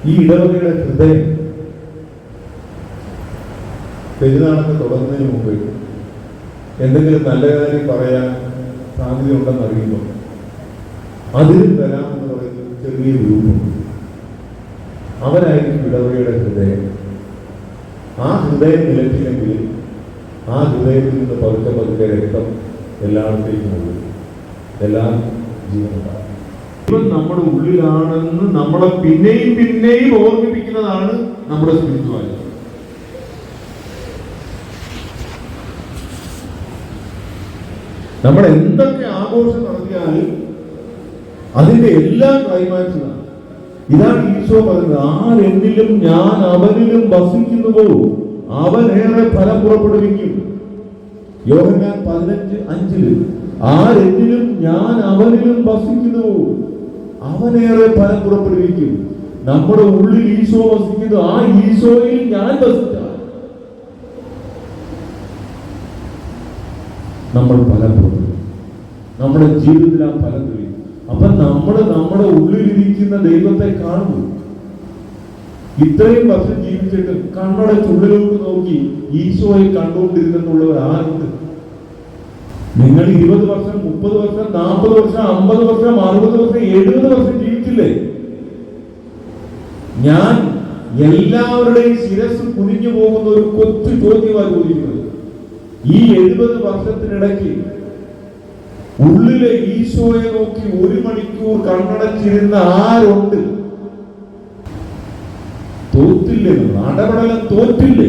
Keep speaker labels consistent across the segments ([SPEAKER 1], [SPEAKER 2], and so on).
[SPEAKER 1] ഈ ഇടവകയുടെ ഹൃദയം പെരുന്നാളൊക്കെ തുടങ്ങുന്നതിന് മുമ്പ് എന്തെങ്കിലും നല്ല കാര്യം പറയാൻ സാധ്യതയുണ്ടെന്ന് അറിയുമ്പോൾ അതിലും വരാമെന്ന് പറയുന്ന ചെറിയ ഗ്രൂപ്പും അവരായിരിക്കും ഇടവകയുടെ ഹൃദയം. ആ ഹൃദയം നിലയ്ക്കില്ലെങ്കിൽ ആ ഹൃദയത്തിൽ നിന്ന് പതുക്കെ പതുക്കെ രക്തം എല്ലായിടത്തേക്കും പോകും, എല്ലാ ജീവനുണ്ടാകും. ഇവൻ നമ്മുടെ ഉള്ളിലാണെന്ന് നമ്മളെ പിന്നെയും പിന്നെയും ഓർമ്മിപ്പിക്കുന്നതാണ് നമ്മുടെ സ്പിരിച്വാലിറ്റി. നമ്മൾ എന്തൊക്കെ ആഘോഷം നടത്തിയാലും അതിന്റെ എല്ലാ ക്ലൈമാക്സും ഇതാണ് ഈശോ പറയുന്നത്. ആരെന്നിലും ഞാൻ അവനിലും വസിക്കുന്നുവോ അവനേറെ ഫലം പുറപ്പെടുവിക്കും. യോഹന്നാൻ 15:5 ആരെന്നിലും ഞാൻ അവനിലും വസിക്കുന്നുവോ അവനേറെ ഫലം പുറപ്പെടുവിക്കും. നമ്മുടെ ഉള്ളിൽ ഈശോ വസിക്കുന്നു. ആ ഈശോയിൽ ഞാൻ വസിച്ചാൽ നമ്മൾ ഫലം പുറപ്പെടുവിക്കും. നമ്മുടെ ജീവിതത്തിൽ ആ ഫലം തെളിയും. അപ്പൊ നമ്മൾ നമ്മുടെ ഉള്ളിലിരിക്കുന്ന ദൈവത്തെ കാണുന്നു. ഇത്രയും വർഷം ജീവിച്ചിട്ട് കണ്ണടച്ച് ഉള്ളിലോട്ട് നോക്കി ഈശോയെ കണ്ടുകൊണ്ടിരുന്നുള്ളവർ ആരുണ്ട്? നിങ്ങൾ 20 വർഷം, 30 വർഷം, 40 വർഷം, 50 വർഷം, 60 വർഷം, 70 വർഷം ജീവിച്ചില്ലേ? ഞാൻ എല്ലാവരുടെയും ശിരസ് കുനിഞ്ഞു പോകുന്ന ഒരു കൊച്ചു ചോദ്യമായി ചോദിക്കുന്നത്, ഈ 70 വർഷത്തിനിടയ്ക്ക് ഉള്ളിലെ ഈശോയെ നോക്കി 1 മണിക്കൂർ കണ്ണടച്ചിരുന്ന ആരുണ്ട്? തോറ്റില്ലേ? നടപടലം തോറ്റില്ലേ?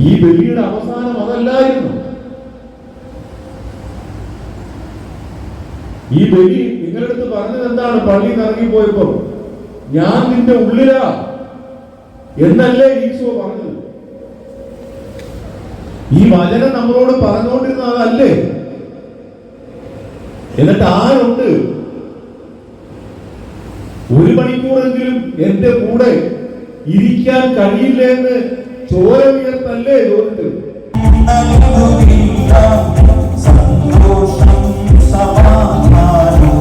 [SPEAKER 1] ഈ ബലിയുടെ അവസാനം അതല്ലായിരുന്നു. ഈ ബലി നിങ്ങളുടെ അടുത്ത് പറഞ്ഞത് എന്താണ്? പള്ളിയിൽ ഇറങ്ങിപ്പോയപ്പോ ഞാൻ നിന്റെ ഉള്ളിലാ എന്നല്ലേ ഈശോ പറഞ്ഞത്? ഈ വചനം നമ്മളോട് പറഞ്ഞുകൊണ്ടിരുന്നതല്ലേ? എന്നിട്ട് ആരുണ്ട് 1 മണിക്കൂറെങ്കിലും എന്റെ കൂടെ ഇരിക്കാൻ കഴിയില്ല എന്ന് ചോര ഉയർത്തല്ലേ ചോദിച്ചത്?
[SPEAKER 2] സന്തോഷം സമാധാനം